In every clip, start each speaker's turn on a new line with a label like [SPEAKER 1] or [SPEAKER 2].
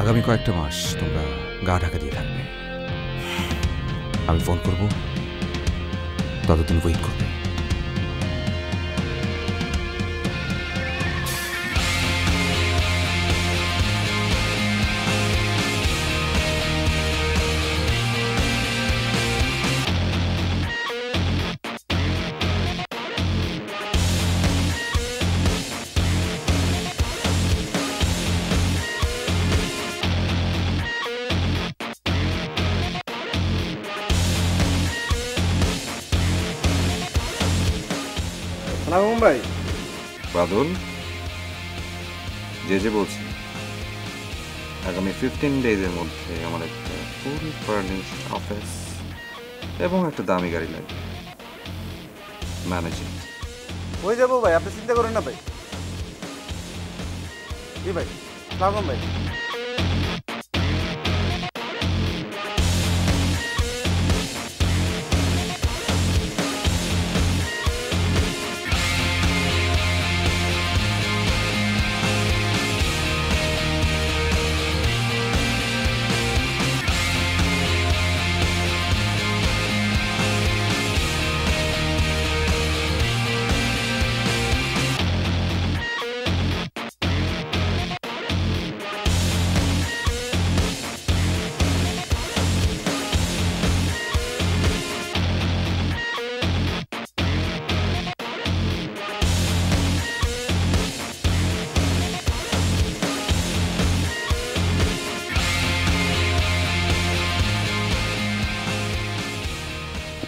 [SPEAKER 1] আগামী কয়েকটা মাস তোমরা গা ঢাকা দিয়ে থাকবে। আমি ফোন করব, ততদিন ওয়েট করবে।
[SPEAKER 2] মুম্বাই
[SPEAKER 1] বাদল, যে বলছি, আগামী 15 ডেজের মধ্যে আমার একটা ফুল ফার্নিশড অফিস এবং একটা দামি গাড়ি লাগবে। ম্যানেজিং
[SPEAKER 2] হয়ে যাবো ভাই, আপনি চিন্তা করেন না ভাই। জি ভাই, সালাম ভাই।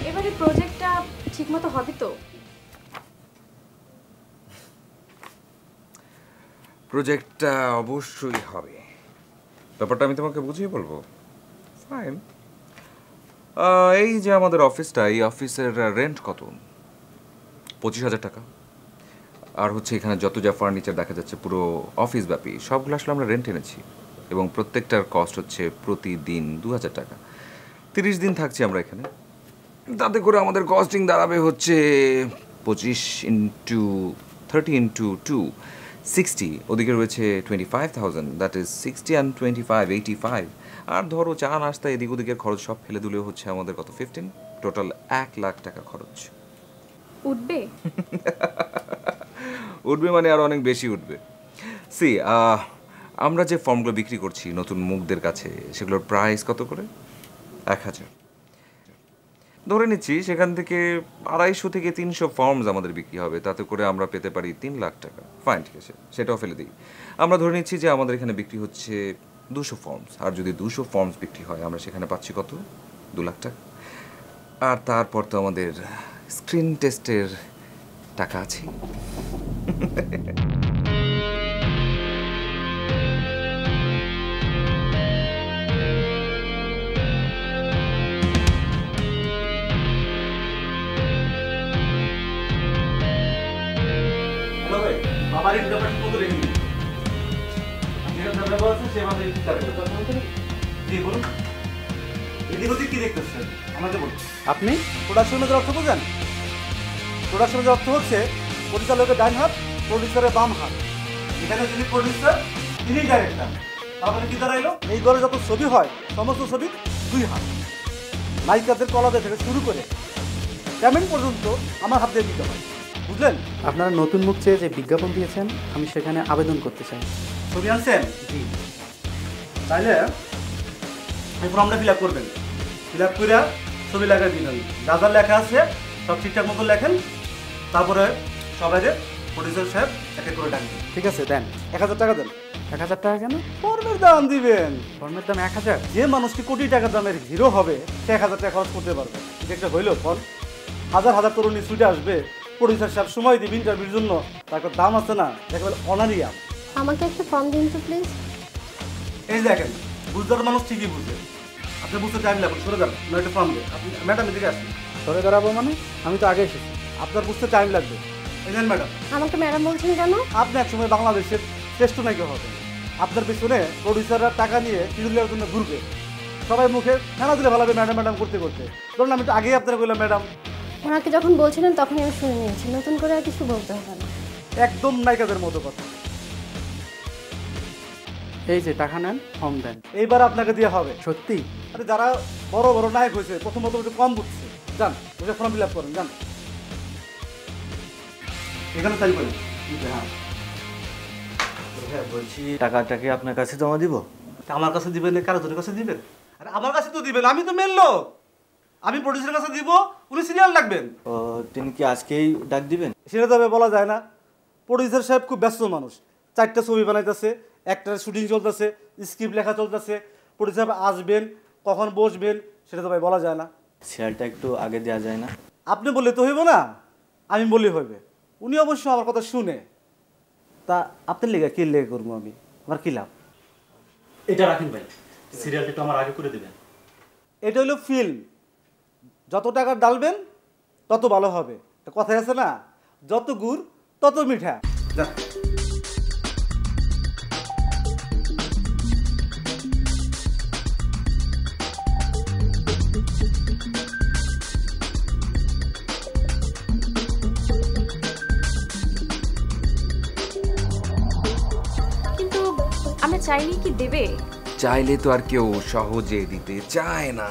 [SPEAKER 3] এবারে প্রজেক্টটা ঠিকমতো হবে তো?
[SPEAKER 1] প্রজেক্টটা অবশ্যই হবে। ব্যাপারটা আমি তোমাকে বুঝিয়ে বলবো। ফাইন। এই যে আমাদের অফিসটা, এই অফিসের রেন্ট কত? 25,000 টাকা। আর হচ্ছে এখানে যত যা ফার্নিচার দেখা যাচ্ছে পুরো অফিস ব্যাপী সবগুলো আসলে আমরা রেন্ট এনেছি, এবং প্রত্যেকটার কস্ট হচ্ছে প্রতিদিন 2,000 টাকা। 30 দিন থাকছি আমরা এখানে, তাতে করে আমাদের কস্টিং দাঁড়াবে হচ্ছে 25 ইন্টু 30 ইন্টু 2 60। ওদিকে রয়েছে 25,000, দ্যাট ইজ 60 অ্যান্ড 25 85। আর ধরো চা নাস্তা এদিক ওদিকের খরচ সব ফেলে দিলেও হচ্ছে আমাদের কত 15, টোটাল 1 লাখ টাকা খরচ।
[SPEAKER 3] উঠবে?
[SPEAKER 1] উঠবে মানে আর অনেক বেশি উঠবে। সি, আমরা যে ফর্মগুলো বিক্রি করছি নতুন মুখদের কাছে, সেগুলোর প্রাইস কত করে? 1,000। ধরে নিচ্ছি সেখান থেকে 250 থেকে 300 ফর্মস আমাদের বিক্রি হবে, তাতে করে আমরা পেতে পারি 3 লাখ টাকা। ফাইন, ঠিক আছে, সেটাও ফেলে দিই। আমরা ধরে নিচ্ছি যে আমাদের এখানে বিক্রি হচ্ছে 200 ফর্মস, আর যদি 200 ফর্মস বিক্রি হয় আমরা সেখানে পাচ্ছি কত? 2 লাখ টাকা। আর তারপর তো আমাদের স্ক্রিন টেস্টের টাকা আছে।
[SPEAKER 2] আমার এই ব্যাপারটা কত রেখে দিন। যেটা ব্যাপার আছে সেভাবে জি বলুন। এদিক ওদিক কি দেখতেছেন আমাকে বলুন। আপনি প্রোডাকশন ম্যানেজার অর্থ বোঝেন? প্রোডাকশন ম্যানেজার অর্থ হচ্ছে পরিচালকের ডান হাত, প্রডিউসারের বাম হাত। এখানে যিনি প্রডিউসার তিনি ডাইরেক্টর। তাহলে কি দাঁড়াইলো? এই ঘরে যত ছবি হয় সমস্ত ছবি 2 হাত। নায়িকাদের কলাদে থেকে শুরু করে পেমেন্ট পর্যন্ত আমার হাত দিয়ে দিতে হয়, বুঝলেন?
[SPEAKER 4] আপনারা নতুন মুখ চেয়ে যে বিজ্ঞাপন দিয়েছেন, আমি সেখানে আবেদন করতে চাই।
[SPEAKER 2] ছবি আনছেন? জি। তাইলে এই ফর্মটা ফিল আপ করবেন। ফিল আপ করে ছবি লাগাই দিন। যা যা লেখা আছে সব ঠিকঠাক মতো লেখেন, তারপরে সবাই প্রডিউসার সাহেব এক এক করে ডাকবেন।
[SPEAKER 4] ঠিক আছে, দেন।
[SPEAKER 2] 1,000 টাকা দেন।
[SPEAKER 4] 1,000 টাকা কেন?
[SPEAKER 2] ফর্মের দাম দিবেন।
[SPEAKER 4] ফর্মের দাম 1,000?
[SPEAKER 2] যে মানুষটি কোটি টাকা দামের হিরো হবে সে 1,000 টাকা খরচ করতে পারবে। এটা একটা হইলো ফর্ম? হাজার হাজার তরুণী ছুটে আসবে, প্রডিউসার সাহেব সময় দিবে ইন্টারভিউর জন্য, তার একটা দাম আছে না, একেবারে অনারিয়াম।
[SPEAKER 3] আমাকে একটা ফর্ম দিন তো প্লিজ।
[SPEAKER 2] এই দেখেন, বুঝদার মানুষ ঠিকই বুঝে। আপনি বুঝতে টাইম লাগবে, সরে যান, না একটা ফর্ম দিয়ে। আপনি ম্যাডাম এদিকে আসুন।
[SPEAKER 4] সরে দাঁড়াবো মানে? আমি তো আগে এসেছি।
[SPEAKER 2] আপনার বুঝতে টাইম লাগবে। এই দেন ম্যাডাম।
[SPEAKER 3] আমাকে ম্যাডাম বলছেন কেন?
[SPEAKER 2] আপনি একসময় বাংলাদেশের শ্রেষ্ঠ নায়িকা হবেন। আপনার পিছনে প্রডিউসাররা টাকা নিয়ে কিরুলের জন্য ঘুরবে, সবাই মুখে ফেনা দিলে ভালো হবে ম্যাডাম ম্যাডাম করতে করতে। ধরুন আমি তো আগেই আপনারা বললাম ম্যাডাম।
[SPEAKER 3] ওনাকে যখন বলছিলেন তখনই আমি শুনে নিয়েছি, নতুন করে আর কিছু বলতে হবে না।
[SPEAKER 2] একদম নায়িকাদের মতো কথা।
[SPEAKER 4] এই যে টাকা নেন, ফর্ম দেন।
[SPEAKER 2] এইবার আপনাকে দিয়ে হবে।
[SPEAKER 4] সত্যি?
[SPEAKER 2] আরে যারা বড় বড় নায়ক হয়েছে প্রথমত একটু কম বুঝছে। যান বুঝে ফর্ম ফিল আপ করেন, যান। এখানে তাই করেন।
[SPEAKER 5] হ্যাঁ বলছি, টাকাটা কি আপনার কাছে জমা দিব?
[SPEAKER 2] তা আমার কাছে দিবেন না, কারোর কাছে দিবেন? আরে আমার কাছে তো দিবেন, আমি তো মেন লোক। আমি প্রডিউসারের কাছে দিব, উনি সিরিয়াল রাখবেন।
[SPEAKER 5] ও, তিনি কি আজকেই ডাক দিবেন?
[SPEAKER 2] সেটা তবে বলা যায় না। প্রডিউসার সাহেব খুব ব্যস্ত মানুষ, 4টা ছবি বানাইতেছে, একটার শুটিং চলতেছে, স্ক্রিপ্ট লেখা চলতেছে। প্রডিউসার সাহেব আসবেন, কখন বসবেন সেটা তো ভাই বলা যায় না।
[SPEAKER 5] শেয়ারটা একটু আগে দেওয়া যায় না?
[SPEAKER 2] আপনি বললে তো হইব না, আমি বললে হইবে। উনি অবশ্য আমার কথা শুনে। তা আপনার লেগে কি লেগে করবো আমি? আমার কি লাভ?
[SPEAKER 6] এটা রাখেন ভাই, সিরিয়ালটা একটু আমার আগে করে দেবেন।
[SPEAKER 2] এটা হলো ফিল্ম, যত টাকা ডালবেন তত ভালো হবে। একটা কথাই আছে না, যত গুড় তত মিঠা। যা।
[SPEAKER 7] কিন্তু আমরা চাইনি কি দেবে?
[SPEAKER 1] চাইলে তো আর কেউ সহজে দিতে চায় না,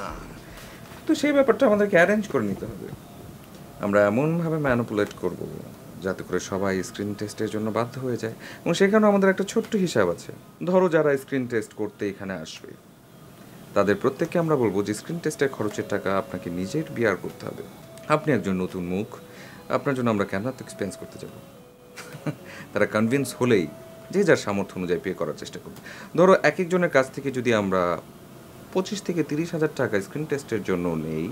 [SPEAKER 1] তো সেই ব্যাপারটা আমাদেরকে অ্যারেঞ্জ করে নিতে হবে। আমরা এমনভাবে ম্যানিপুলেট করব যাতে করে সবাই স্ক্রিন টেস্টের জন্য বাধ্য হয়ে যায়, এবং সেখানেও আমাদের একটা ছোট্ট হিসাব আছে। ধরো যারা স্ক্রিন টেস্ট করতে এখানে আসবে তাদের প্রত্যেককে আমরা বলবো যে স্ক্রিন টেস্টের খরচের টাকা আপনাকে নিজের বিয়ার করতে হবে। আপনি একজন নতুন মুখ, আপনার জন্য আমরা কেন এত এক্সপেন্স করতে যাব? তারা কনভিন্স হলেই যে যার সামর্থ্য অনুযায়ী পে করার চেষ্টা করবে। ধরো এক একজনের কাছ থেকে যদি আমরা 25 থেকে 30,000 টাকা স্ক্রিন টেস্টের জন্য নেই,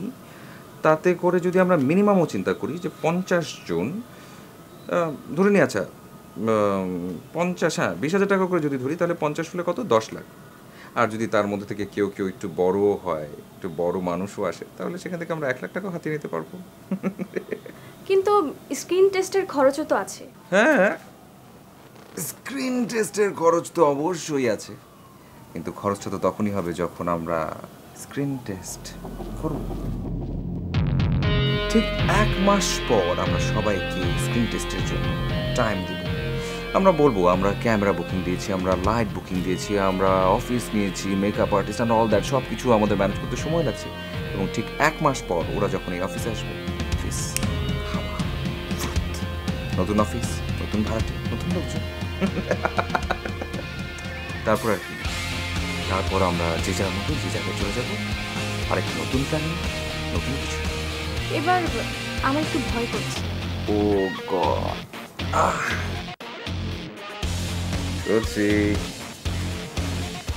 [SPEAKER 1] তাতে করে যদি আমরা মিনিমামও চিন্তা করি যে 50 জন ধরে নিই, আচ্ছা 50, হ্যাঁ 20,000 টাকা করে যদি ধরি, তাহলে 50 হলে কত? 10 লাখ। আর যদি তার মধ্যে থেকে কেউ কেউ একটু বড় হয়, একটু বড় মানুষও আসে, তাহলে সেখান থেকে আমরা 1 লাখ টাকা হাতিয়ে নিতে পারবো।
[SPEAKER 7] কিন্তু স্ক্রিন টেস্টের খরচও তো আছে।
[SPEAKER 1] হ্যাঁ, স্ক্রিন টেস্টের খরচ তো অবশ্যই আছে, কিন্তু খরচটা তো তখনই হবে যখন আমরা স্ক্রিন টেস্ট করব। ঠিক 1 মাস পর আমরা সবাইকে স্ক্রিন টেস্টের জন্য টাইম দিব। আমরা বলবো আমরা ক্যামেরা বুকিং দিয়েছি, আমরা লাইট বুকিং দিয়েছি, আমরা অফিস নিয়েছি, makeup artist and all that, সব কিছু আমাদের ম্যানেজ করতে সময় লাগছে। এবং ঠিক 1 মাস পর ওরা যখন এই অফিসে আসবে, অফিস নতুন অফিস, নতুন ভাড়াটে, নতুন লোকজন। তারপর আর কি, তারপর আমরা যে যার মতো যে জায়গায় চলে যাবো, আরেকটি নতুন প্ল্যানিং, নতুন কিছু।
[SPEAKER 7] এবার আমার একটু ভয় করছে।
[SPEAKER 1] ও গড, সত্যি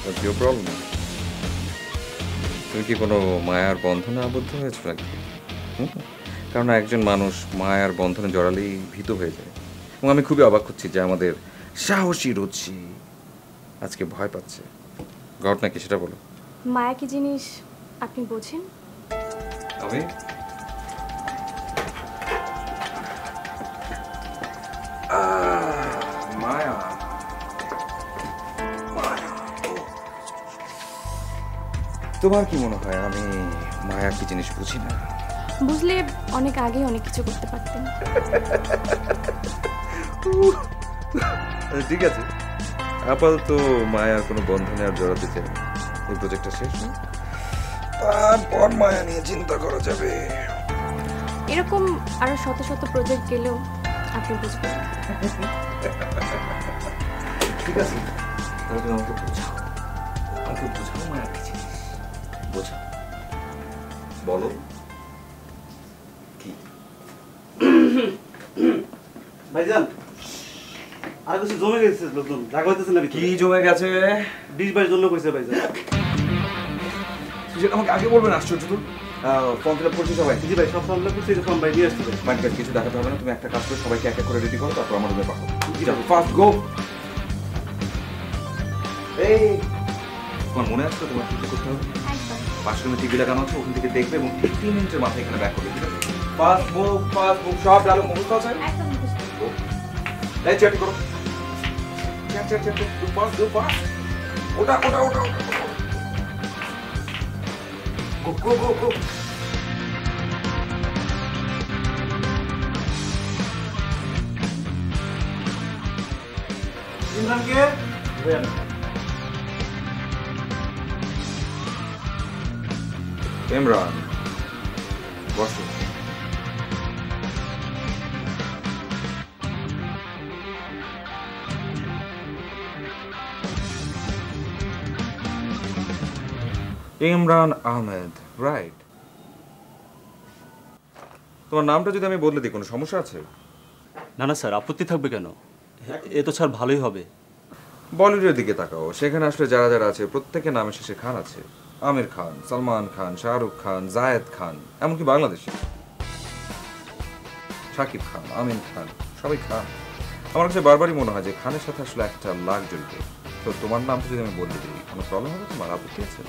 [SPEAKER 1] what's your problem? তুমি কি কোনো মায়ার বন্ধনে আবদ্ধ হয়েছো নাকি? কারণ একজন মানুষ মায়ার বন্ধনে জড়ালেই ভীত হয়ে যায়, এবং আমি খুবই অবাক হচ্ছি যে আমাদের সাহসী রুচি আজকে ভয় পাচ্ছে। ঘটনা কি সেটা বলো।
[SPEAKER 7] মায়া কি জিনিস আপনি বোঝেন?
[SPEAKER 1] আমি মায়া, তোমার কি মনে হয় আমি মায়া কি জিনিস বুঝি না?
[SPEAKER 7] বুঝলে অনেক আগে অনেক কিছু করতে পারতেন।
[SPEAKER 1] ঠিক আছে, আপাতত মায়ার কোনো বন্ধনে আর জড়াতে চাই না। এই প্রজেক্টটা শেষ হোক, তারপর মায়া নিয়ে চিন্তা করা যাবে।
[SPEAKER 7] এরকম আরো শত শত প্রজেক্ট গেলেও আপনি বুঝবেন।
[SPEAKER 1] ঠিক আছে, তাহলে তুমি আমাকে বোঝাও, আমাকে বোঝাও মায়া কি জিনিস, বোঝাও, বলো কি।
[SPEAKER 2] ভাইজান আর কিছু জমে গেছে, লোকজন জায়গা হইতেছে না।
[SPEAKER 1] কি জমে গেছে?
[SPEAKER 2] 20-22 জন লোক হয়েছে ভাইজান।
[SPEAKER 1] তুই যেটা আমাকে আগে বলবেন, আশ্চর্য তো। ফর্ম ফিল আপ করছি সবাই?
[SPEAKER 2] জি ভাই, সব ফর্ম করছি, ফর্ম ভাই নিয়ে আসছি ভাই।
[SPEAKER 1] মাইন্ড কিছু দেখাতে হবে না, তুমি একটা কাজ করে সবাইকে এক এক করে রেডি করো, তারপর আমার রুমে পাঠাও। ফাস্ট গো। এই তোমার মনে আছে তো তোমার কি করতে হবে? পাশের রুমে টিভি লাগানো আছে, ওখান থেকে দেখবে এবং 15 মিনিটের মাথায় এখানে ব্যাক করবে, ঠিক আছে? ফাস্ট মুভ, সব ডায়লগ মুখস্থ আছে? এই চেক করো, চেক ডু ফাস্ট ওটা গো।
[SPEAKER 2] ইমরানকে
[SPEAKER 1] ইমরান, বসো। ইমরান আহমেদ, রাইট। তোমার নামটা যদি আমি বদলে দিই কোনো সমস্যা আছে?
[SPEAKER 6] না না স্যার, আপত্তি থাকবে কেন? এ তো স্যার ভালোই হবে।
[SPEAKER 1] বলিউডের দিকে তাকাও, সেখানে আসলে যারা যারা আছে প্রত্যেকের নামের শেষে খান আছে। আমির খান, সালমান খান, শাহরুখ খান, জায়েদ খান, এমনকি বাংলাদেশে শাকিব খান, আমিন খান, সবাই খান। আমার কাছে বারবারই মনে হয় যে খানের সাথে আসলে একটা লাগ জড়িত। তো তোমার নামটা যদি আমি বলতে দিই কোনো প্রবলেম হবে? তোমার আপত্তি আছে?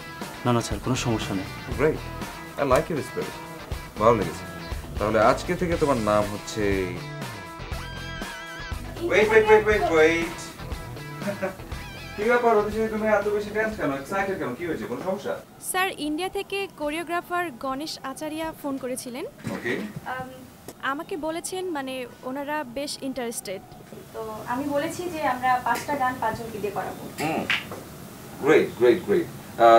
[SPEAKER 6] না না স্যার, কোনো সমস্যা নেই।
[SPEAKER 1] Great, I like your spirit, ভালো লেগেছে। তাহলে আজকে থেকে তোমার নাম হচ্ছে wait wait wait wait wait কি ব্যাপার অতিশয় তুমি এত বেশি টেন্স কেন, এক্সাইটেড কেন, কি হয়েছে, কোনো সমস্যা?
[SPEAKER 7] স্যার, ইন্ডিয়া থেকে কোরিওগ্রাফার গণেশ আচারিয়া ফোন করেছিলেন।
[SPEAKER 1] ওকে,
[SPEAKER 7] আমাকে বলেছেন মানে ওনারা বেশ ইন্টারেস্টেড। তো আমি বলেছি যে আমরা 5টা গান 5 জনকে দিয়ে করাবো।
[SPEAKER 1] Great great great.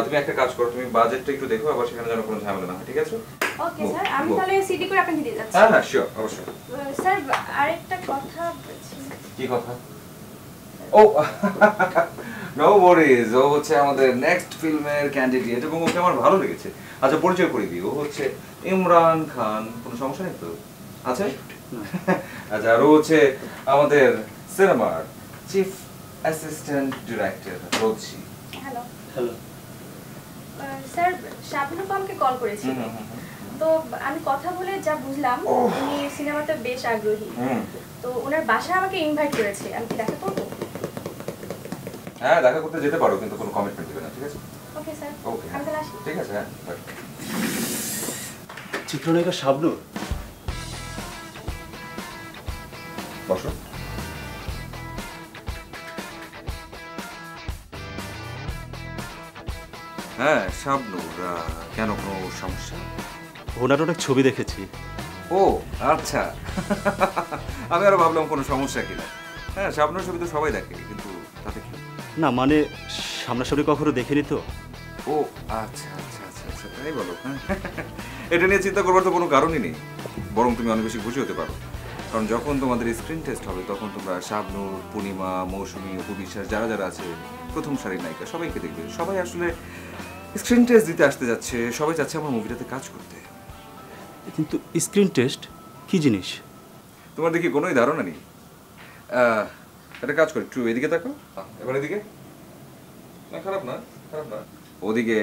[SPEAKER 1] তুমি একটা কাজ করো, তুমি বাজেটটা একটু দেখো, আবার সেখানে যেন কোনো ঝামেলা না হয়, ঠিক আছে?
[SPEAKER 7] ওকে স্যার, আমি তাহলে সিডি করে আপনাকে দিয়ে যাচ্ছি।
[SPEAKER 1] হ্যাঁ হ্যাঁ, শিওর, অবশ্যই।
[SPEAKER 7] স্যার, আরেকটা কথা বলছি।
[SPEAKER 1] কি কথা? ও নো ওয়ারিজ, ও হচ্ছে আমাদের নেক্সট ফিল্মের ক্যান্ডিডেট এবং ওকে আমার ভালো লেগেছে। আচ্ছা, পরিচয় করে দিই, ও হচ্ছে ইমরান খান। কোনো সমস্যা নেই তো? আছে? আচ্ছা, আর ও হচ্ছে আমাদের সিনেমার chief assistant director Rosie.
[SPEAKER 7] Hello
[SPEAKER 6] hello.
[SPEAKER 7] Sir, Shabnur আমাকে কল করেছিল। তো আমি কথা বলে যা বুঝলাম উনি সিনেমাতে বেশ আগ্রহী। তো ওনার বাসায় আমাকে ইনভাইট করেছে, আমি কি দেখা করবো?
[SPEAKER 1] হ্যাঁ, দেখা করতে যেতে পারো, কিন্তু কোনো কমিটমেন্ট দেবে না, ঠিক আছে?
[SPEAKER 7] ওকে স্যার,
[SPEAKER 1] ওকে,
[SPEAKER 7] আমি তাহলে আসি।
[SPEAKER 1] ঠিক আছে, হ্যাঁ, বাই।
[SPEAKER 6] চিত্রনায়িকা শাবনূর?
[SPEAKER 1] বসো। হ্যাঁ, শাবনূর, কেন, কোনো সমস্যা?
[SPEAKER 6] ওনার অনেক ছবি দেখেছি।
[SPEAKER 1] ও আচ্ছা, আমি আরো ভাবলাম কোনো সমস্যা কিনা। হ্যাঁ, শাবনূর ছবি তো সবাই দেখে, কিন্তু তাতে কি?
[SPEAKER 6] না মানে সামনাসামনি কখনো দেখিনি তো।
[SPEAKER 1] ও আচ্ছা আচ্ছা আচ্ছা আচ্ছা, তাই বলো। এটা নিয়ে চিন্তা করবার তো কোনো কারণই নেই, বরং তুমি অনেক বেশি খুশি হতে পারো। কারণ যখন তোমাদের স্ক্রিন টেস্ট হবে তখন তোমরা শাবনূর, পূর্ণিমা, মৌসুমী, অপু বিশ্বাস, যারা যারা আছে প্রথম সারির নায়িকা, সবাইকে দেখবে। সবাই আসলে স্ক্রিন টেস্ট দিতে আসতে যাচ্ছে, সবাই চাচ্ছে আমার মুভিটাতে কাজ করতে।
[SPEAKER 6] কিন্তু স্ক্রিন টেস্ট কি জিনিস?
[SPEAKER 1] তোমার দেখি কোনোই ধারণা নেই। একটা কাজ করি, একটু এদিকে তাকো, এবার এদিকে। না, খারাপ না, খারাপ না। ওদিকে।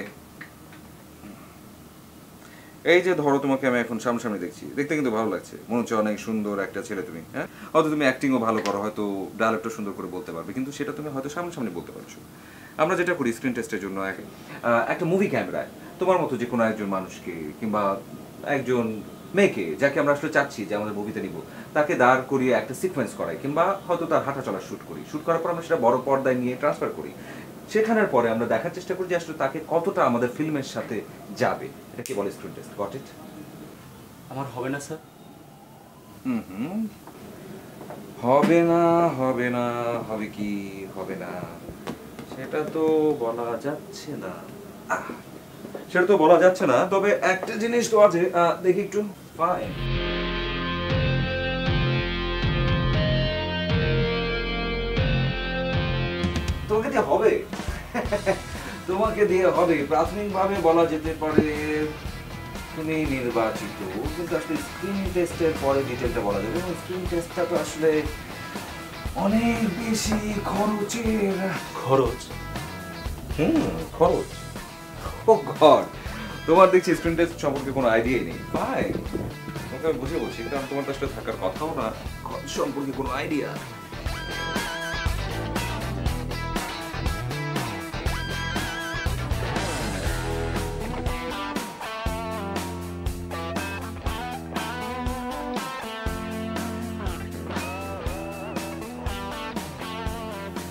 [SPEAKER 1] এই যে ধরো, তোমাকে আমি এখন সামনাসামনি দেখছি, দেখতে কিন্তু ভালো লাগছে, মনে হচ্ছে অনেক সুন্দর একটা ছেলে তুমি। হ্যাঁ, হয়তো তুমি অ্যাক্টিংও ভালো করো, হয়তো ডায়লগটা সুন্দর করে বলতে পারবে, কিন্তু সেটা তুমি হয়তো সামনাসামনি বলতে পারছো। আমরা যেটা করি স্ক্রিন টেস্টের জন্য, একটা মুভি ক্যামেরায় তোমার মতো যে কোনো একজন মানুষকে কিংবা একজন মেয়েকে, যাকে আমরা আসলে চাচ্ছি যে আমাদের মুভিতে নিব, তাকে দাঁড় করিয়ে একটা সিকোয়েন্স করাই, কিংবা হয়তো তার হাঁটা চলা শ্যুট করি। শ্যুট করার পর আমরা সেটা বড় পর্দায় নিয়ে ট্রান্সফার করি। সেখানের পরে আমরা দেখার চেষ্টা করি যে আসলে তাকে কতটা আমাদের ফিল্মের সাথে যাবে। এটা কি বলে স্ক্রিন টেস্ট। Got it?
[SPEAKER 6] আমার হবে না স্যার?
[SPEAKER 1] হবে না, হবে না, হবে কি হবে না সেটা তো বলা যাচ্ছে না। সেটা তো বলা যাচ্ছে না, তবে একটা জিনিস তো আছে, দেখি একটু। ফাইন, তোমাকে দিয়ে হবে, তোমাকে দিয়ে হবে। প্রাথমিকভাবে বলা যেতে পারে তুমি নির্বাচিত, কিন্তু আসলে স্ক্রিন টেস্টের পরে ডিটেলটা বলা যাবে। এবং স্ক্রিন টেস্টটা তো আসলে অনেক বেশি খরচের।
[SPEAKER 6] খরচ?
[SPEAKER 1] খরচ। ও গড, তোমার দেখছি স্ক্রিন টেস্ট সম্পর্কে কোনো আইডিয়াই নেই। ভাই, তোমাকে আমি বুঝে বলছি, কারণ তোমার তো আসলে থাকার কথাও না খরচ সম্পর্কে কোনো আইডিয়া।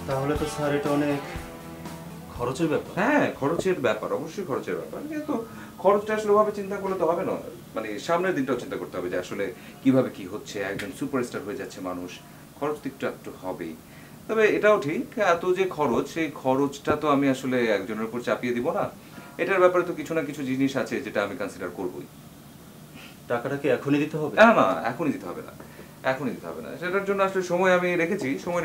[SPEAKER 6] তাহলে তো স্যার এটা অনেক খরচের ব্যাপার।
[SPEAKER 1] হ্যাঁ, খরচের ব্যাপার, অবশ্যই খরচের ব্যাপার, কিন্তু খরচটা আসলে ভাবে চিন্তা করলে তো হবে না। মানে সামনের দিনটাও চিন্তা করতে হবে যে আসলে কিভাবে কি হচ্ছে, একজন সুপারস্টার হয়ে যাচ্ছে মানুষ, খরচ দিকটা একটু হবেই। তবে এটাও ঠিক, এত যে খরচ, সেই খরচটা তো আমি আসলে একজনের উপর চাপিয়ে দিব না। এটার ব্যাপারে তো কিছু না কিছু জিনিস আছে যেটা আমি কনসিডার করবই।
[SPEAKER 6] টাকাটা কি এখনই দিতে হবে?
[SPEAKER 1] না এখনই দিতে হবে না, এখনই দিতে হবে না। সেটার জন্য আসলে সময়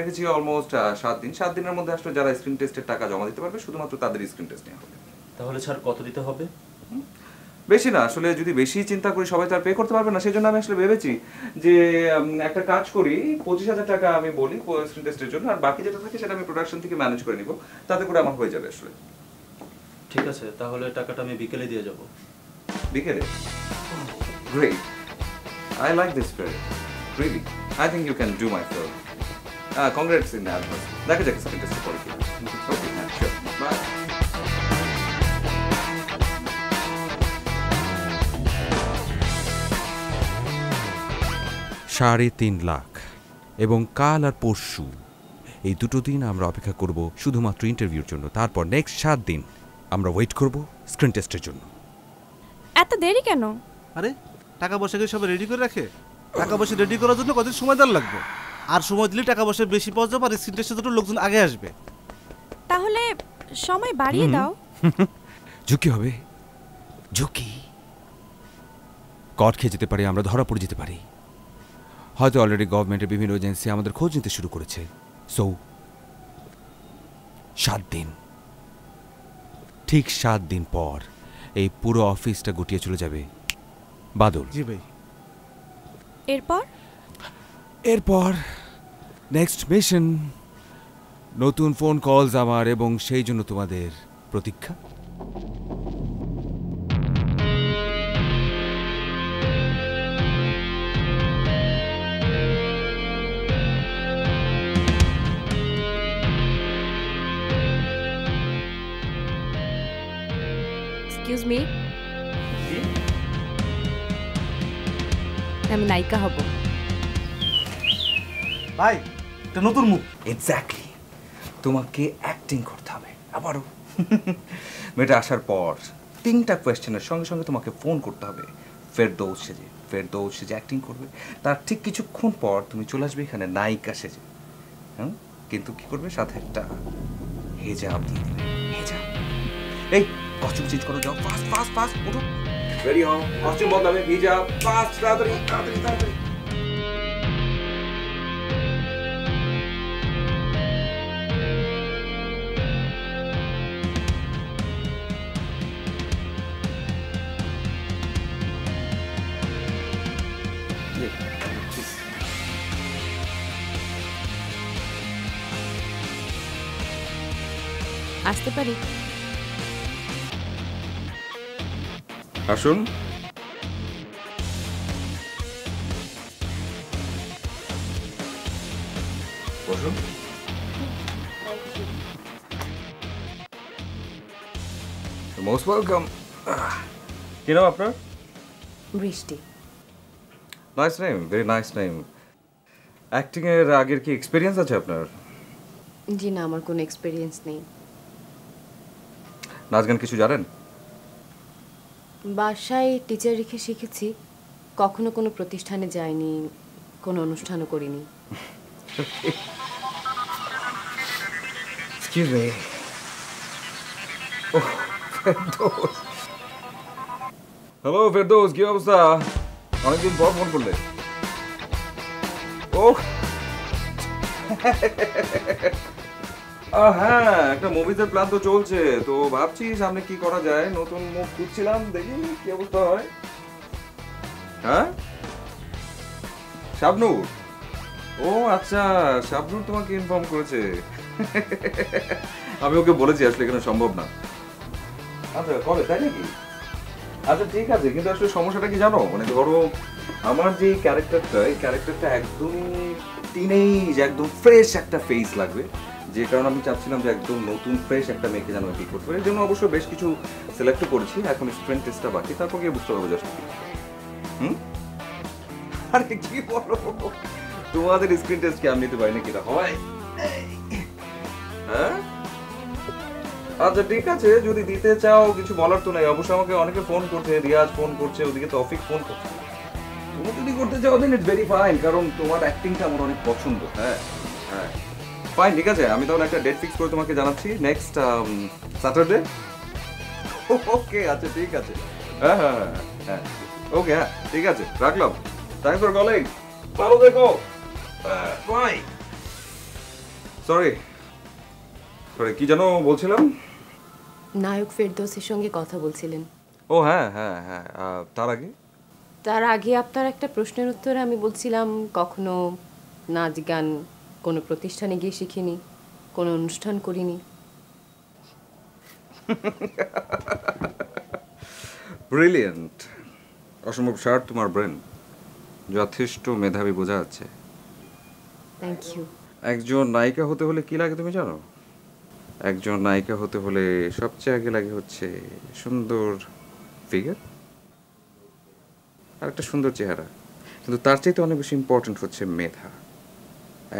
[SPEAKER 1] রেখেছি অলমোস্ট 7 দিন। 7 দিনের মধ্যে আসলে যারা স্ক্রিন টেস্টের টাকা জমা দিতে পারবে শুধুমাত্র তাদের স্ক্রিন টেস্ট নেওয়া হবে।
[SPEAKER 6] তাহলে স্যার কত দিতে হবে?
[SPEAKER 1] বেশি না, আসলে যদি বেশি চিন্তা করি সবাই তো আর পে করতে পারবে না, সেই জন্য আমি আসলে ভেবেছি যে একটা কাজ করি, 25,000 টাকা আমি বলি স্ক্রিন টেস্টের জন্য, আর বাকি যেটা থাকে সেটা আমি প্রোডাকশন থেকে ম্যানেজ করে নিব, তাতে করে আমার হয়ে যাবে আসলে।
[SPEAKER 6] ঠিক আছে, তাহলে টাকাটা আমি বিকেলে দিয়ে যাব।
[SPEAKER 1] বিকেলে? Great, I like this spirit. Really, I think you can do my film. Congrats in advance. দেখা যাক স্ক্রিন টেস্টের পরে কি। Okay, sure. Bye.
[SPEAKER 8] $3.5 লাখ এবং কাল আর পরশু এই দুটো দিন আমরা অপেক্ষা করব শুধুমাত্র ইন্টারভিউর জন্য। তারপর নেক্সট 7 দিন আমরা ওয়েট করব স্ক্রিন টেস্টের জন্য।
[SPEAKER 7] এত দেরি কেন?
[SPEAKER 2] আরে টাকা পয়সা কি সব রেডি করে রাখে? টাকা পয়সা রেডি করার জন্য কতদিন সময় দেওয়ার লাগবে? আর সময় দিলে টাকা পয়সা বেশি পাওয়া যাবে, আর স্ক্রিন টেস্টে দুটো লোকজন আগে আসবে।
[SPEAKER 7] তাহলে সময় বাড়িয়ে দাও।
[SPEAKER 8] ঝুঁকি হবে, ঝুঁকি। কট খেয়ে যেতে পারি, আমরা ধরা পড়ে যেতে পারি। হয়তো অলরেডি গভর্নমেন্টের বিভিন্ন এজেন্সি আমাদের খোঁজ নিতে শুরু করেছে। সো 7 দিন, ঠিক 7 দিন পর এই পুরো অফিসটা গুটিয়ে চলে যাবে বাদল।
[SPEAKER 2] জি ভাই।
[SPEAKER 8] এরপর নেক্সট মিশন, নতুন ফোন কলস আমার, এবং সেই জন্য তোমাদের প্রতীক্ষা।
[SPEAKER 7] এক্সকিউজ মি, আমি নায়িকা হব।
[SPEAKER 2] ভাই এটা নতুন মুখ।
[SPEAKER 1] এক্স্যাক্টলি, তোমাকে অ্যাক্টিং করতে হবে আবারও। মেয়েটা আসার পর 3টা কোয়েশ্চেনের সঙ্গে সঙ্গে তোমাকে ফোন করতে হবে, ফেরদৌস সেজে অ্যাক্টিং করবে। তার ঠিক কিছুক্ষণ পর তুমি চলে আসবে এখানে নায়িকা সেজে। কিন্তু কি করবে, সাথে একটা হেজাব দিয়ে দেবে। হেজাব, এই কস্টিউম চেঞ্জ করো, যাও ফাস্ট ফাস্ট ফাস্ট, উঠো, রেডি হও, কস্টিউম বদলাবে, হিজাব, ফাস্ট, তাড়াতাড়ি তাড়াতাড়ি তাড়াতাড়ি।
[SPEAKER 7] আসতে পারি?
[SPEAKER 1] আসুন। বসুন। Most welcome. কি নাম আপনার?
[SPEAKER 3] বৃষ্টি।
[SPEAKER 1] Nice name, very nice name. Acting এর আগের কি এক্সপেরিয়েন্স আছে আপনার?
[SPEAKER 3] জি না, আমার কোনো এক্সপিরিয়েন্স নেই।
[SPEAKER 1] নাচ গান কিছু জানেন?
[SPEAKER 3] বাসায় টিচার রেখে শিখেছি, কখনো কোনো প্রতিষ্ঠানে যাইনি, কোনো অনুষ্ঠানও করিনি।
[SPEAKER 1] Excuse me. হ্যালো ফেরদৌস, কি অবস্থা? অনেকদিন পর ফোন করলে। ও হ্যাঁ, একটা মুভিজের প্ল্যান তো চলছে, তো ভাবছি সামনে কি করা যায়, নতুন মুখ খুঁজছিলাম, দেখি কি অবস্থা হয়। হ্যাঁ, শাবনূর। ও আচ্ছা, শাবনূর তোমাকে ইনফর্ম করেছে। আমি ওকে বলেছি আসলে এখানে সম্ভব না। আচ্ছা কবে, তাই নাকি? আচ্ছা ঠিক আছে, কিন্তু আসলে সমস্যাটা কি জানো, মানে ধরো আমার যে ক্যারেক্টারটা, এই ক্যারেক্টারটা একদমই টিনেজ, একদম ফ্রেশ একটা ফেস লাগবে, যে কারণে আমি চাচ্ছিলাম যে একদম নতুন ফ্রেশ একটা মেয়েকে যেন কি করতে পারে। এর জন্য অবশ্য বেশ কিছু সিলেক্ট করেছি, এখন স্ক্রিন টেস্টটা বাকি, তারপর গিয়ে বুঝতে পারবো জাস্ট। আরে কি বলো, তোমাদের স্ক্রিন টেস্ট কি আমি নিতে পারি নাকি? হয় হ্যাঁ, আচ্ছা ঠিক আছে, যদি দিতে চাও কিছু বলার তো নাই। অবশ্য আমাকে অনেকে ফোন করছে, রিয়াজ ফোন করছে, ওদিকে তৌফিক ফোন করছে। তুমি যদি করতে চাও দেন ইটস ভেরি ফাইন, কারণ তোমার অ্যাক্টিংটা আমার অনেক পছন্দ। হ্যাঁ হ্যাঁ, ফাইন, ঠিক আছে। আমি তাহলে একটা ডেট ফিক্স করে তোমাকে জানাচ্ছি, নেক্সট স্যাটারডে ওকে আচ্ছা ঠিক আছে, হ্যাঁ হ্যাঁ হ্যাঁ হ্যাঁ ওকে, হ্যাঁ ঠিক আছে, রাখলাম। থ্যাংকস ফর কলিং, ভালো দেখো। বাই। সরি সরি, কি যেন বলছিলাম?
[SPEAKER 3] নায়ক ফেরদৌসের সঙ্গে কথা বলছিলেন।
[SPEAKER 1] ও হ্যাঁ হ্যাঁ হ্যাঁ, তার আগে
[SPEAKER 3] তার আগে আপনার একটা প্রশ্নের উত্তরে আমি বলছিলাম কখনো নাচ গান কোনো প্রতিষ্ঠানে গিয়ে শিখিনি, কোনো অনুষ্ঠান করিনি।
[SPEAKER 1] ব্রিলিয়েন্ট, অসম্ভব শার্ট তোমার ব্রেন, যথেষ্ট মেধাবী বোঝা যাচ্ছে।
[SPEAKER 3] Thank you.
[SPEAKER 1] একজন নায়িকা হতে হলে কি লাগে তুমি জানো? একজন নায়িকা হতে হলে সবচেয়ে আগে লাগে হচ্ছে সুন্দর ফিগার আর একটা সুন্দর চেহারা, কিন্তু তার চাইতে অনেক বেশি ইম্পর্টেন্ট হচ্ছে মেধা।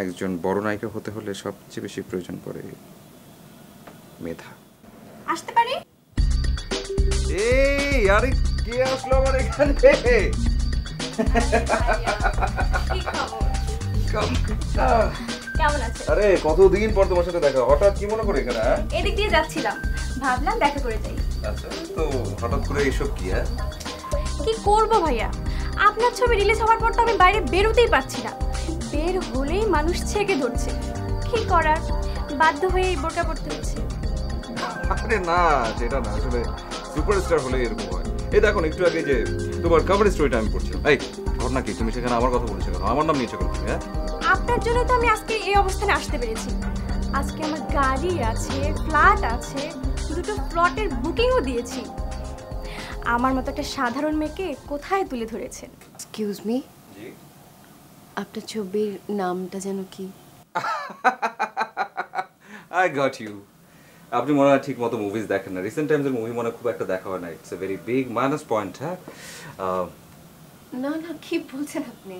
[SPEAKER 1] একজন বড় নায়িকা হতে হলে সবচেয়ে বেশি প্রয়োজন পড়ে মেধা।
[SPEAKER 7] আসতে পারি?
[SPEAKER 1] এই আরে কে আসলো আমার এখানে?
[SPEAKER 7] কি খবর?
[SPEAKER 1] আহ,
[SPEAKER 7] কেমন আছে?
[SPEAKER 1] আরে কতদিন পর তোমার সাথে দেখা, হঠাৎ কি মনে করে এখানে? হ্যাঁ
[SPEAKER 7] এদিক দিয়ে যাচ্ছিলাম, ভাবলাম দেখা করে যাই।
[SPEAKER 1] আচ্ছা, তো হঠাৎ করে এইসব কি? হ্যাঁ
[SPEAKER 7] কি করব ভাইয়া, আপনার ছবি রিলিজ হওয়ার পর তো আমি বাইরে বেরোতেই পারছি না। বের হলেই মানুষ ছেকে ধরছে, কি করার, বাধ্য হয়ে এই বোরকা পড়তে হচ্ছে।
[SPEAKER 1] আরে না, সেটা না, আসলে সুপারস্টার হলে এরকম হয়। এই দেখো একটু আগে যে তোমার কভার স্টোরিটা আমি পড়ছিলাম, এই ঘটনা কি? তুমি সেখানে আমার কথা বলছো কেন? আমার নাম নিয়েছো কেন তুমি? হ্যাঁ
[SPEAKER 7] আপনার জন্য তো আমি আজকে এই অবস্থানে আসতে পেরেছি। আজকে আমার গাড়ি আছে, ফ্ল্যাট আছে, দুটো প্লটের বুকিংও দিয়েছি। আমার মতো একটা সাধারণ মেয়েকে কোথায় তুলে ধরেছেন?
[SPEAKER 3] এক্সকিউজ মি, আপনার ছবির নামটা যেন কি?
[SPEAKER 1] I got you. আপনি মনে হয় ঠিক মতো মুভিজ দেখেন না। রিসেন্ট টাইমসের মুভি মনে হয় খুব একটা দেখা হয় না। It's a very big minus point. হ্যাঁ
[SPEAKER 3] না না, কি বলছেন আপনি?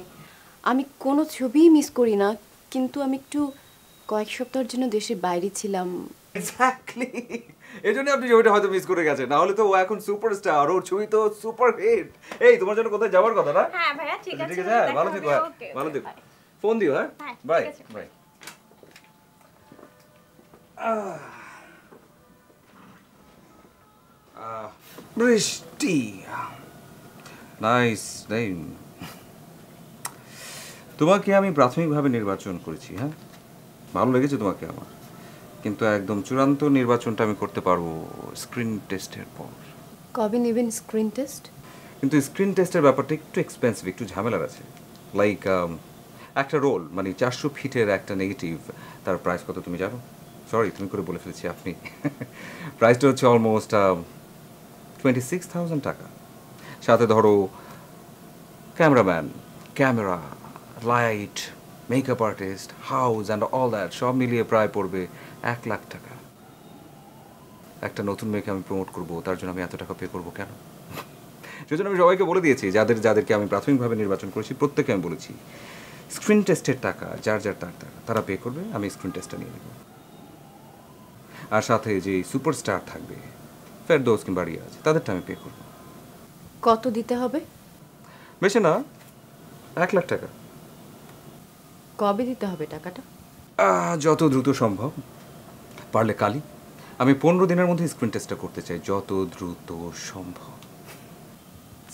[SPEAKER 3] আমি কোনো ছবিই মিস করি না, কিন্তু আমি একটু কয়েক সপ্তাহের জন্য দেশের বাইরে ছিলাম।
[SPEAKER 1] এক্স্যাক্টলি, এই জন্য আপনি ছবিটা হয়তো মিস করে গেছেন, নাহলে তো ও এখন সুপারস্টার, ওর ছবি তো সুপার হিট। এই তোমার জন্য কোথায় যাওয়ার কথা না?
[SPEAKER 7] হ্যাঁ ভাইয়া, ঠিক আছে,
[SPEAKER 1] ঠিক আছে, হ্যাঁ ভালো থেকো, হ্যাঁ ভালো থেকো, ফোন দিও। হ্যাঁ
[SPEAKER 7] হ্যাঁ,
[SPEAKER 1] বাই
[SPEAKER 7] ঠিক আছে।
[SPEAKER 1] বাই। বৃষ্টি, নাইস নেম। তোমাকে আমি প্রাথমিকভাবে নির্বাচন করেছি, হ্যাঁ ভালো লেগেছে তোমাকে আমার, কিন্তু একদম চূড়ান্ত নির্বাচনটা আমি করতে পারবো স্ক্রিন টেস্টের পর।
[SPEAKER 3] কবে নেবেন স্ক্রিন টেস্ট?
[SPEAKER 1] কিন্তু স্ক্রিন টেস্টের ব্যাপারটা একটু এক্সপেন্সিভ, একটু ঝামেলার আছে। লাইক একটা রোল মানে 400 ফিটের একটা নেগেটিভ, তার প্রাইস কত তুমি জানো? সরি তুমি করে বলে ফেলেছি আপনি। প্রাইসটা হচ্ছে অলমোস্ট 26,000 টাকা। সাথে ধরো cameraman, camera, light, makeup artist, house and all that সব মিলিয়ে প্রায় পড়বে 1 লাখ টাকা। একটা নতুন মেয়েকে আমি প্রমোট করবো, তার জন্য আমি এত টাকা পে করবো কেন? সেজন্য আমি সবাইকে বলে দিয়েছি, যাদেরকে আমি প্রাথমিকভাবে নির্বাচন করেছি প্রত্যেকে আমি বলেছি স্ক্রিন টেস্টের টাকা যার টাকা তারা পে করবে, আমি স্ক্রিন টেস্টটা নিয়ে নেব। আর সাথে যে সুপারস্টার থাকবে ফেরদৌস কিংবা রিয়াজ, তাদেরটা আমি পে করবো।
[SPEAKER 3] কত দিতে হবে?
[SPEAKER 1] বেশি না, 1 লাখ টাকা।
[SPEAKER 3] কবে দিতে হবে টাকাটা?
[SPEAKER 1] যত দ্রুত সম্ভব, পারলে কালই। আমি 15 দিনের মধ্যে স্ক্রিন টেস্টটা করতে চাই, যত দ্রুত সম্ভব।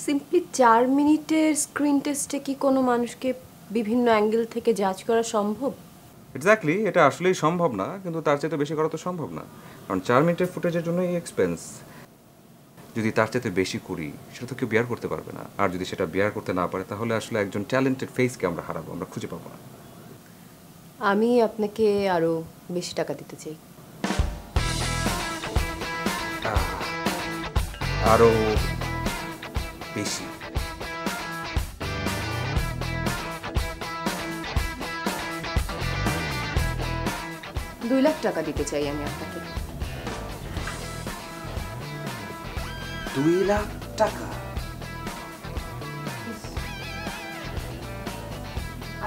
[SPEAKER 3] সিম্পলি 4 মিনিটের স্ক্রিন টেস্টে কি কোনো মানুষকে বিভিন্ন অ্যাঙ্গেল থেকে জাজ করা সম্ভব?
[SPEAKER 1] এক্স্যাক্টলি, এটা আসলেই সম্ভব না, কিন্তু তার চাইতে বেশি করা তো সম্ভব না, কারণ 4 মিনিটের ফুটেজের জন্য এই এক্সপেন্স। যদি তার চাইতে বেশি করি সেটা তো কেউ বিয়ার করতে পারবে না, আর যদি সেটা বিয়ার করতে না পারে তাহলে আসলে একজন ট্যালেন্টেড ফেসকে আমরা হারাবো, আমরা খুঁজে পাবো না।
[SPEAKER 3] আমি আপনাকে আরো বেশি টাকা দিতে চাই।
[SPEAKER 1] আরো বেশি?
[SPEAKER 3] $2 লাখ টাকা দিতে চাই আমি আপনাকে।
[SPEAKER 1] 2 লাখ টাকা?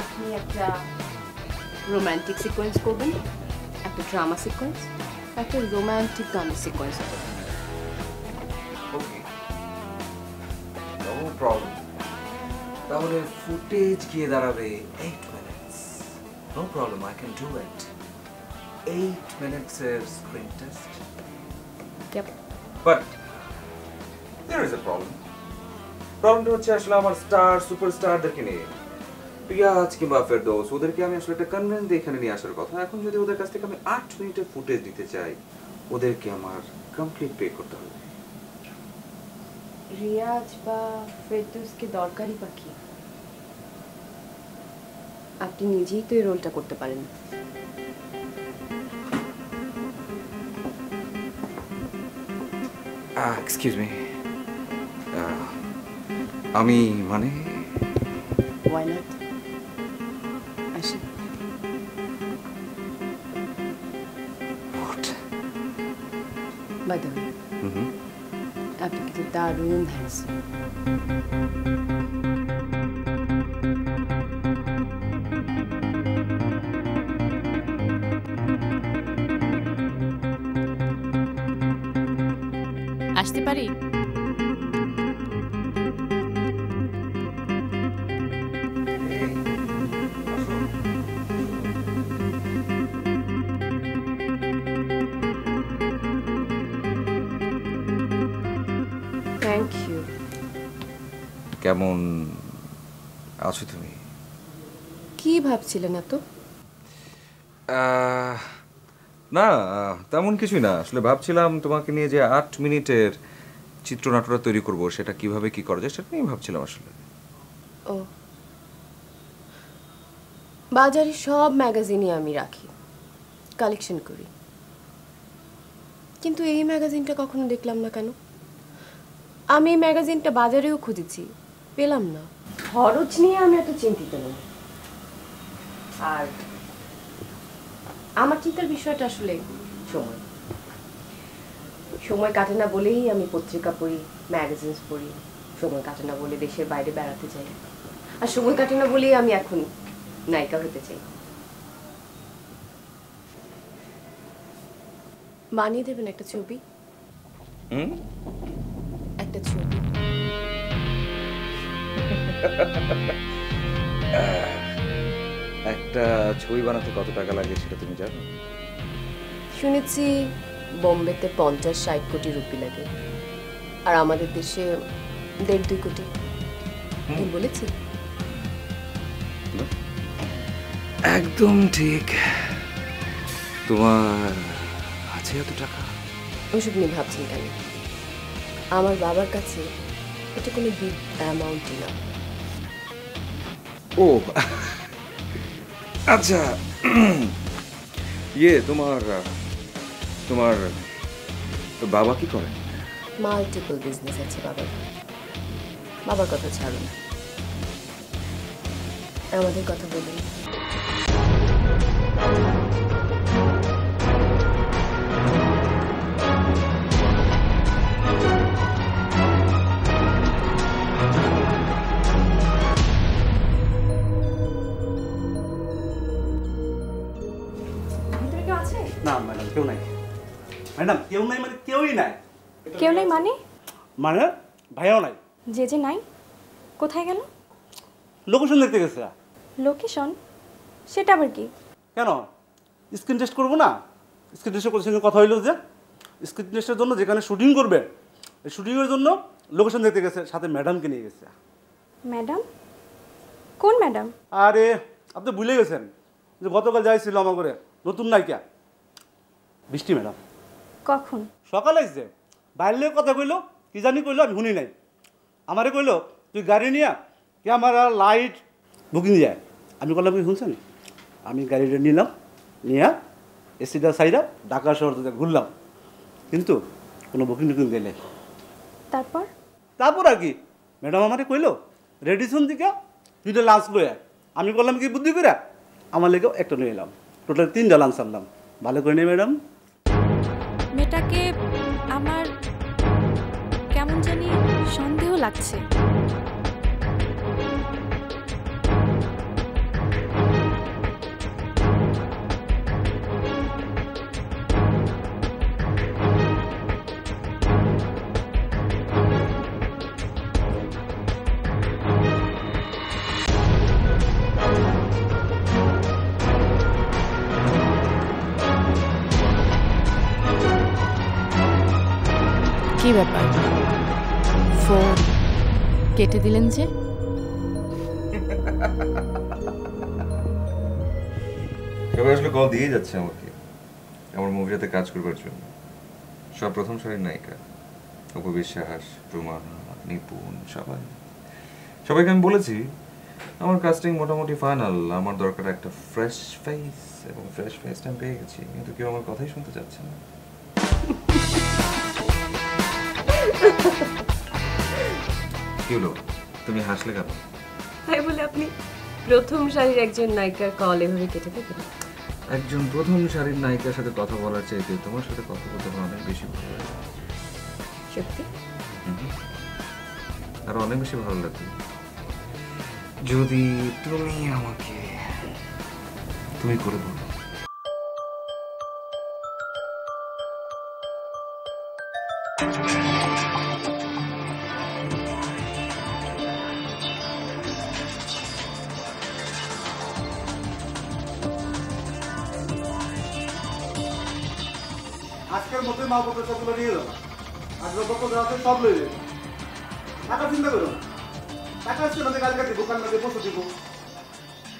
[SPEAKER 3] আপনি একটা রোমান্টিক সিকোয়েন্স করবেন, একটা ড্রামা সিকোয়েন্স, একটা রোমান্টিক গানের সিকোয়েন্স হবে।
[SPEAKER 1] Okay, no problem. তাহলে ফুটেজ গিয়ে দাঁড়াবে 8 minutes. No problem, I can do it. 8 মিনিটসের screen test.
[SPEAKER 3] Yep.
[SPEAKER 1] But there is a problem. প্রবলেমটা হচ্ছে আসলে আমার স্টার সুপারস্টারদেরকে নিয়ে। পিয়াজ কিংবা ফেরদৌস, ওদেরকে আমি আসলে একটা কনভেন্স দিয়ে এখানে নিয়ে আসার কথা। এখন যদি ওদের কাছ থেকে আমি 8 মিনিটের ফুটেজ দিতে চাই, ওদেরকে আমার কমপ্লিট পে করতে হবে।
[SPEAKER 3] রিয়াজ বা ফেরদৌসকে দরকারই বা কি? আপনি নিজেই তো এই রোলটা করতে পারেন।
[SPEAKER 1] এক্সকিউজ মি, আমি মানে
[SPEAKER 3] Why not? আসি।
[SPEAKER 1] What?
[SPEAKER 3] By the way, আপনি কিন্তু দারুণ হ্যান্ডসাম।
[SPEAKER 9] আসতে পারি?
[SPEAKER 3] Thank you.
[SPEAKER 1] কেমন আছো তুমি?
[SPEAKER 3] কি ভাবছিলেন এত?
[SPEAKER 1] না, তেমন কিছুই না। আসলে ভাবছিলাম তোমাকে নিয়ে যে 8 মিনিটের চিত্রনাট্যটা তৈরি করব, সেটা কিভাবে কি করা যায় সেটা নিয়ে ভাবছিলাম আসলে।
[SPEAKER 3] ও, বাজারে সব ম্যাগাজিনই আমি রাখি, কালেকশন করি, কিন্তু এই ম্যাগাজিনটা কখনো দেখলাম না কেন? আমি এই ম্যাগাজিনটা বাজারেও খুঁজেছি, পেলাম না। খরচ নিয়ে আমি এত চিন্তিত নই। আর আমার চিন্তার বিষয়টা আসলে সময়। সময় কাটে না বলেই আমি পত্রিকা পড়ি, ম্যাগাজিনস পড়ি। সময় কাটে না বলে দেশের বাইরে বেড়াতে যাই। আর সময় কাটে না বলেই আমি এখন নায়িকা হতে চাই। বানিয়ে দেবেন একটা ছবি? একটা ছবি।
[SPEAKER 1] একটা ছবি বানাতে কত টাকা লাগে সেটা তুমি জানো?
[SPEAKER 3] শুনেছি বোম্বেতে 50-60 কোটি রুপি লাগে, আর আমাদের দেশে 1.5-2 কোটি। কি বলেছি?
[SPEAKER 1] একদম ঠিক। তোমার আছে এত টাকা?
[SPEAKER 3] ওসব নিয়ে ভাবছেন কেন? আমার বাবার কাছে এটা কোনো বিগ অ্যামাউন্টই না।
[SPEAKER 1] ও আচ্ছা, তোমার তোমার বাবা কি করে?
[SPEAKER 3] মাল্টিপল বিজনেস আছে বাবার। বাবার কথা ছাড়ুন, আমাদের কথা বলুন।
[SPEAKER 2] না ম্যাডাম, কেউ নাই। ম্যাডাম কেউ নাই মানে কেউই নাই।
[SPEAKER 7] কেউ নেই মানে?
[SPEAKER 2] মানে ভাইয়াও নাই।
[SPEAKER 7] যে নাই কোথায় গেল?
[SPEAKER 2] লোকেশন দেখতে গেছে।
[SPEAKER 7] লোকেশন? সেটা আবার কি?
[SPEAKER 2] কেন, স্ক্রিন টেস্ট করবো না? স্ক্রিন টেস্টের সঙ্গে কথা হইলো যে স্ক্রিন টেস্টের জন্য যেখানে শুটিং করবে, এই শুটিংয়ের জন্য লোকেশন দেখতে গেছে, সাথে ম্যাডামকে নিয়ে গেছে।
[SPEAKER 7] ম্যাডাম? কোন ম্যাডাম?
[SPEAKER 2] আরে আপনি ভুলে গেছেন যে গতকাল যাইছিল আমার ঘরে নতুন নায়িকা বৃষ্টি ম্যাডাম।
[SPEAKER 7] কখন?
[SPEAKER 2] সকালে আসছে। বাইরে কথা কইলো, কি জানি কইলো, আমি শুনি নাই। আমারে কইলো তুই গাড়ি নিয়ে ক্যামেরা লাইট বুকিং যায়। আমি বললাম কি শুনছেন, আমি গাড়িটা নিলাম, নিয়ে এসিটা সাইডা ঢাকা শহর থেকে ঘুরলাম, কিন্তু কোনো বুকিং টুকিং গেলে। তারপর আর কি ম্যাডাম আমারে কইলো রেডিসন দিকে 2টা লাঞ্চ লয়ে। আমি বললাম কি বুদ্ধি করে, আমার লেগেও একটা নিয়ে এলাম, টোটাল 3টা লাঞ্চ আনলাম। ভালো করে নেই ম্যাডাম।
[SPEAKER 9] মেয়েটাকে আমার কেমন জানি সন্দেহ লাগছে। কি ব্যাপার, ফোন কেটে দিলেন যে?
[SPEAKER 1] সবাই আসলে কল দিয়ে যাচ্ছে আমাকে আমার মুভিটাতে কাজ করবার জন্য। সব প্রথম সারির নায়িকা, উপবিশ্বাস, রুমানা, নিপুণ, সবাইকে আমি বলেছি আমার কাস্টিং মোটামুটি ফাইনাল, আমার দরকার একটা ফ্রেশ ফেস, এবং ফ্রেশ ফেসটা আমি পেয়ে গেছি, কিন্তু কেউ আমার কথাই শুনতে চাচ্ছে না। কি হলো, তুমি হাসলে কেন?
[SPEAKER 3] তাই বলে আপনি প্রথম সারির একজন নায়িকার কল এভাবে কেটে দেবেন?
[SPEAKER 1] একজন প্রথম সারির নায়িকার সাথে কথা বলার চাইতে তোমার সাথে কথা বলতে আমার অনেক বেশি ভালো লাগে।
[SPEAKER 3] সত্যি?
[SPEAKER 1] আর অনেক বেশি ভালো লাগবে যদি তুমি আমাকে তুমি করে বলো।
[SPEAKER 2] আজকের মধ্যে মালপত্র সবগুলো নিয়ে যাবো, আসবাবপত্র আছে সব লয়ে যাবো। টাকা চিন্তা করো না, টাকা আসছে না, কালকে দিব, কাল না পরশু দিব।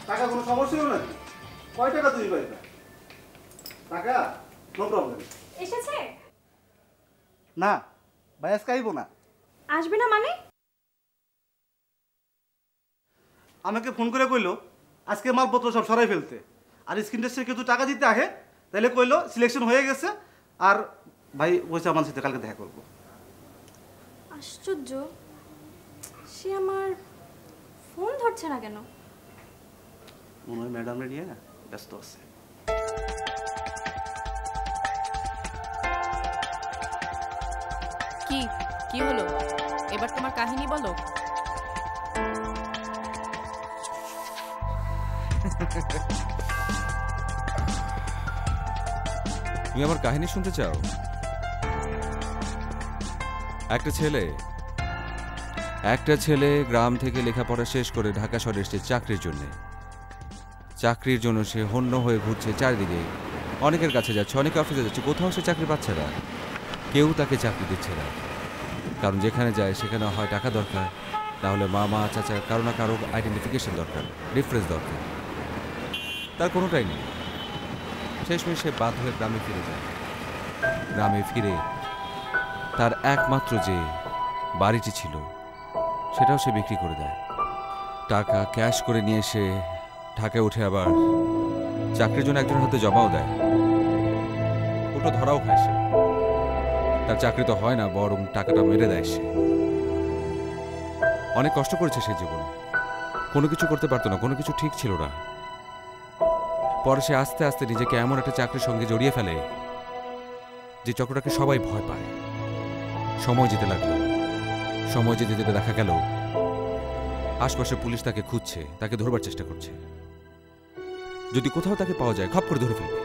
[SPEAKER 2] টাকা কোনো সমস্যা হলো নাকি? কয় টাকা তুমি পাইবে? টাকা নো প্রবলেম।
[SPEAKER 7] এসেছে?
[SPEAKER 2] না ভাই, আজকে আইবো না।
[SPEAKER 7] আসবে না মানে?
[SPEAKER 2] আমাকে ফোন করে কইলো আজকে মালপত্র সব সরাই ফেলতে, আর স্ক্রিন টেস্টের কিছু টাকা দিতে আহে, তাইলে কইলো সিলেকশন হয়ে গেছে, আর ভাই বলছে আমার সাথে কালকে দেখা করবো।
[SPEAKER 7] আশ্চর্য, সে আমার ফোন ধরছে না কেন?
[SPEAKER 2] মনে হয় ম্যাডামে নিয়ে ব্যস্ত আছে।
[SPEAKER 9] কি কি হলো এবার তোমার কাহিনী বলো।
[SPEAKER 8] তুমি আমার কাহিনী শুনতে চাও? একটা ছেলে গ্রাম থেকে লেখাপড়া শেষ করে ঢাকা শহরে এসেছে চাকরির জন্য সে হন্য হয়ে ঘুরছে চারিদিকে, অনেকের কাছে যাচ্ছে, অনেকে অফিসে যাচ্ছে, কোথাও সে চাকরি পাচ্ছে না, কেউ তাকে চাকরি দিচ্ছে না। কারণ যেখানে যায় সেখানে হয় টাকা দরকার, তাহলে মামা চাচা কারো না কারো আইডেন্টিফিকেশন দরকার, রেফারেন্স দরকার, তার কোনোটাই নেই। শেষমেশ সে বাধ্য হয়ে গ্রামে ফিরে যায়। গ্রামে ফিরে তার একমাত্র যে বাড়িটি ছিল সেটাও সে বিক্রি করে দেয়, টাকা ক্যাশ করে নিয়ে এসে ঢাকায় উঠে আবার চাকরির জন্য একজনের হাতে জমাও দেয়। ওটা ধরাও খায় সে, তার চাকরি তো হয় না, বরং টাকাটা মেরে দেয় সে। অনেক কষ্ট করেছে সে জীবনে, কোনো কিছু করতে পারতো না, কোনো কিছু ঠিক ছিল না। পরে সে আস্তে আস্তে নিজেকে এমন একটা চাকরির সঙ্গে জড়িয়ে ফেলে যে চক্রটাকে সবাই ভয় পায়। সময় যেতে লাগলো, সময় যেতে যেতে দেখা গেল আশপাশের পুলিশ তাকে খুঁজছে, তাকে ধরবার চেষ্টা করছে। যদি কোথাও তাকে পাওয়া যায় খপ করে ধরে ফেলবে,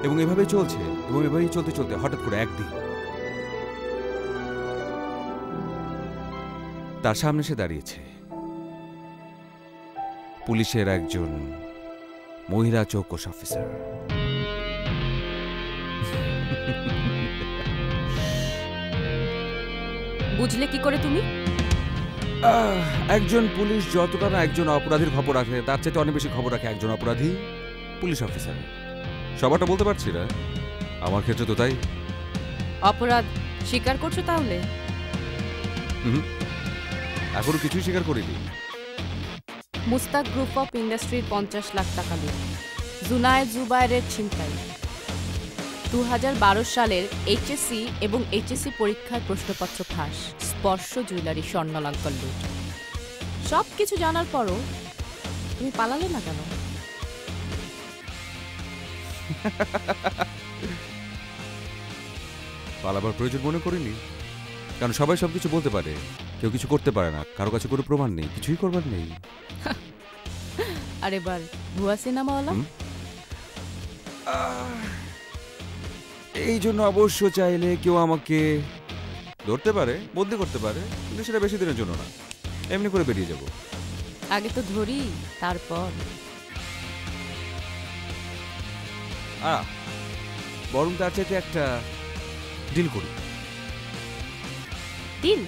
[SPEAKER 8] এবং এভাবেই চলছে, এবং এভাবেই চলতে চলতে হঠাৎ করে একদিন তার সামনে সে দাঁড়িয়েছে পুলিশের একজন মহিলা চৌকস অফিসার।
[SPEAKER 9] বুঝলে কি করে তুমি?
[SPEAKER 8] একজন পুলিশ যতটা না একজন অপরাধীর খবর রাখে, তার চাইতে অনেক বেশি খবর রাখে একজন অপরাধী পুলিশ অফিসার। সবারটা বলতে পারছি না, আমার ক্ষেত্রে তো তাই।
[SPEAKER 9] অপরাধ স্বীকার করছো তাহলে?
[SPEAKER 8] এখনো কিছুই স্বীকার করিনি।
[SPEAKER 9] মুস্তাক গ্রুপ অফ ইন্ডাস্ট্রির 50 লাখ টাকা লুট, জুনায়েদ জুবায়েরের ছিনতাই, 2012 সালের এইচএসসি এবং এইচএসসি পরীক্ষার প্রশ্নপত্র ফাঁস, স্পর্শ জুয়েলারি স্বর্ণালঙ্কার লুট। সব কিছু জানার পরও তুমি পালালে না কেন?
[SPEAKER 8] পালাবার প্রয়োজন মনে করিনি, কারণ সবাই সবকিছু বলতে পারে, কেউ কিছু করতে পারে না, কারো কাছে কোনো প্রমাণ নেই, কিছুই করবার নেই।
[SPEAKER 9] আর এবার ভুয়া সিনেমাওয়ালা?
[SPEAKER 8] এই জন্য অবশ্য চাইলে কেউ আমাকে ধরতে পারে, বদলি করতে পারে, কিন্তু সেটা বেশি দিনের জন্য না, এমনি করে বেরিয়ে যাব।
[SPEAKER 9] আগে তো ধরি, তারপর।
[SPEAKER 8] বরং তার চাইতে একটা ডিল করি।
[SPEAKER 9] ডিল?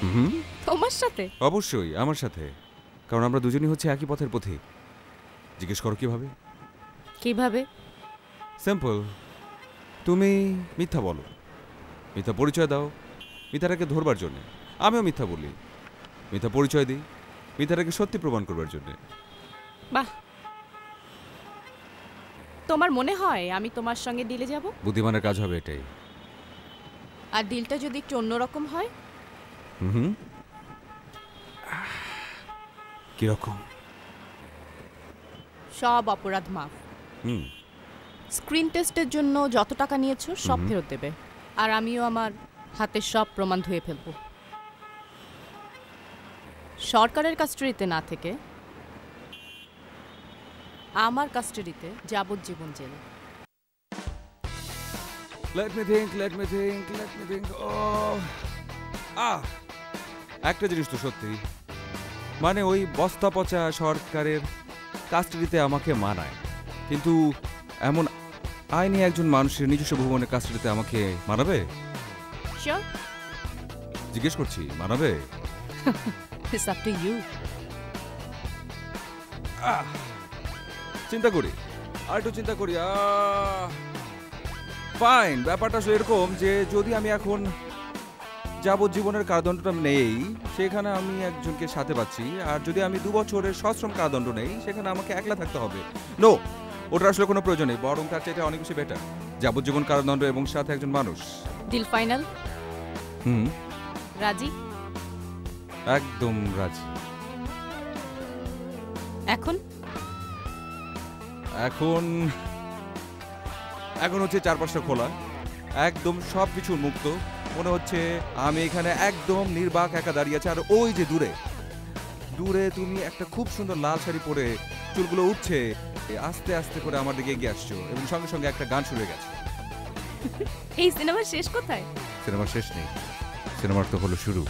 [SPEAKER 9] তোমার সাথে?
[SPEAKER 8] অবশ্যই আমার সাথে, কারণ আমরা দুজনই হচ্ছে একই পথের পথিক। জিজ্ঞেস করো কিভাবে?
[SPEAKER 9] কিভাবে?
[SPEAKER 8] সিম্পল। তুমি মিথ্যা বলো, মিথ্যা পরিচয় দাও মিথ্যাটাকে ধরবার জন্যে। আমিও মিথ্যা বলি, মিথ্যা পরিচয় দিই মিথ্যাটাকে সত্যি প্রমাণ করবার জন্যে।
[SPEAKER 9] বাহ, তোমার মনে হয় আমি তোমার সঙ্গে ডিলে যাব?
[SPEAKER 8] বুদ্ধিমানের কাজ হবে এটাই।
[SPEAKER 9] আর ডিলটা যদি একটু অন্যরকম হয়?
[SPEAKER 8] হুম, কিরকম?
[SPEAKER 9] সব অপরাধ মাফ।
[SPEAKER 8] হুম,
[SPEAKER 9] স্ক্রিন টেস্টের জন্য যত টাকা নিয়েছো সব ফেরত দেবে, আর আমিও আমার হাতের সব প্রমাণ ধুয়ে ফেলব। সরকারের কাস্টডিতে না থেকে আমার কাস্টডিতে যাবজ্জীবন জেল।
[SPEAKER 8] let me think. একটা জিনিস তো সত্যি, মানে ওই বস্তা পচা সরকারের কাস্টডিতে আমাকে মানায়, কিন্তু এমন আইনি একজন মানুষের নিজস্ব ভুবনের কাস্টডিতে আমাকে মানাবে?
[SPEAKER 9] শিওর?
[SPEAKER 8] জিজ্ঞেস করছি, মানাবে?
[SPEAKER 9] It's up to you.
[SPEAKER 8] চিন্তা করি, আর একটু চিন্তা করি। ফাইন, ব্যাপারটা আসলে এরকম যে যদি আমি এখন যাবজ্জীবনের কারাদণ্ডটা নেই, সেখানে আমি একজনকে সাথে পাচ্ছি, আর যদি আমি 2 বছরের সশ্রম কারাদণ্ড নেই, সেখানে আমাকে একলা থাকতে হবে। নো, ওটার আসলে কোনো প্রয়োজন নেই, বরং তার চাইতে অনেক বেশি বেটার যাবজ্জীবন কারাদণ্ড এবং সাথে একজন মানুষ।
[SPEAKER 9] Deal final?
[SPEAKER 8] হুম,
[SPEAKER 9] রাজি?
[SPEAKER 8] একদম রাজি।
[SPEAKER 9] এখন
[SPEAKER 8] এখন এখন হচ্ছে চারপাশটা খোলা, একদম সব কিছু মুক্ত। মনে হচ্ছে আমি এখানে একদম নির্বাক একা দাঁড়িয়ে আছি, আর ওই যে দূরে দূরে তুমি একটা খুব সুন্দর লাল শাড়ি পরে চুলগুলো উঠছে আস্তে আস্তে করে আমার দিকে এগিয়ে আসছো, এবং সঙ্গে সঙ্গে একটা গান শুরু হয়ে গেছে।
[SPEAKER 9] এই সিনেমার শেষ কোথায়?
[SPEAKER 8] সিনেমার শেষ নেই, সিনেমার তো হলো শুরু।